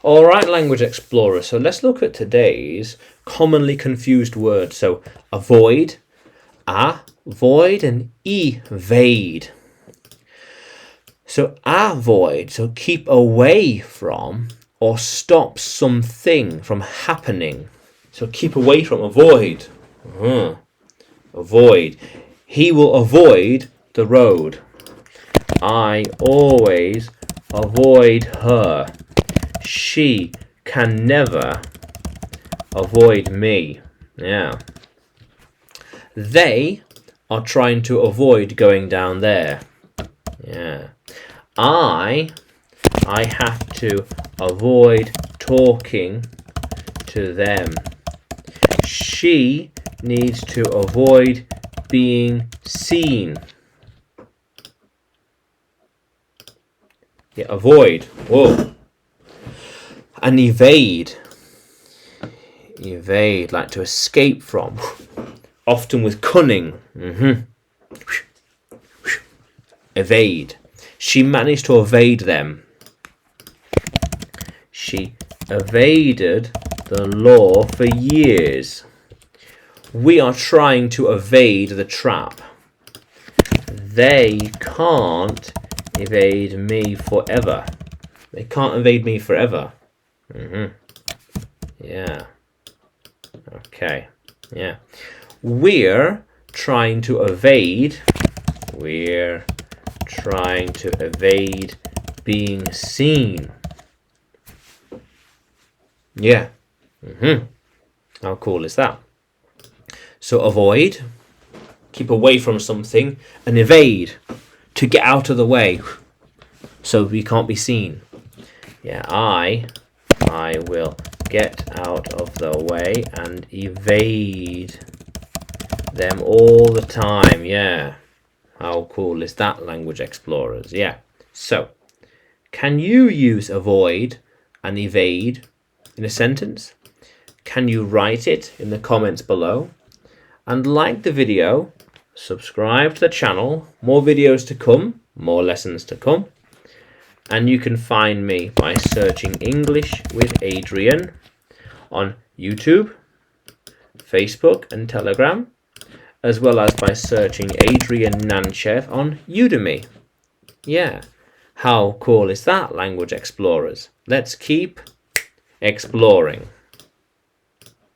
All right, language explorers. So let's look at today's commonly confused words. So avoid, avoid, and evade. So avoid, so keep away from or stop something from happening. So keep away from, avoid. Avoid. He will avoid the road. I always avoid her. She can never avoid me. Yeah. They are trying to avoid going down there. Yeah. I have to avoid talking to them. She needs to avoid being seen. Yeah, avoid. Whoa. And evade. Evade, like to escape from. Often with cunning. Evade. She managed to evade them. She evaded the law for years. We are trying to evade the trap. They can't evade me forever. They can't evade me forever. Yeah. Okay. Yeah. We're trying to evade. We're trying to evade being seen. Yeah. How cool is that? So avoid, keep away from something, and evade, to get out of the way, so we can't be seen. Yeah, I will get out of the way and evade them all the time. Yeah. How cool is that, language explorers? Yeah. So, can you use avoid and evade in a sentence? Can you write it in the comments below? And like the video, subscribe to the channel. More videos to come, more lessons to come. And you can find me by searching English with Adrian on YouTube, Facebook and Telegram, as well as by searching Adrian Nanchev on Udemy. Yeah, how cool is that, language explorers? Let's keep exploring.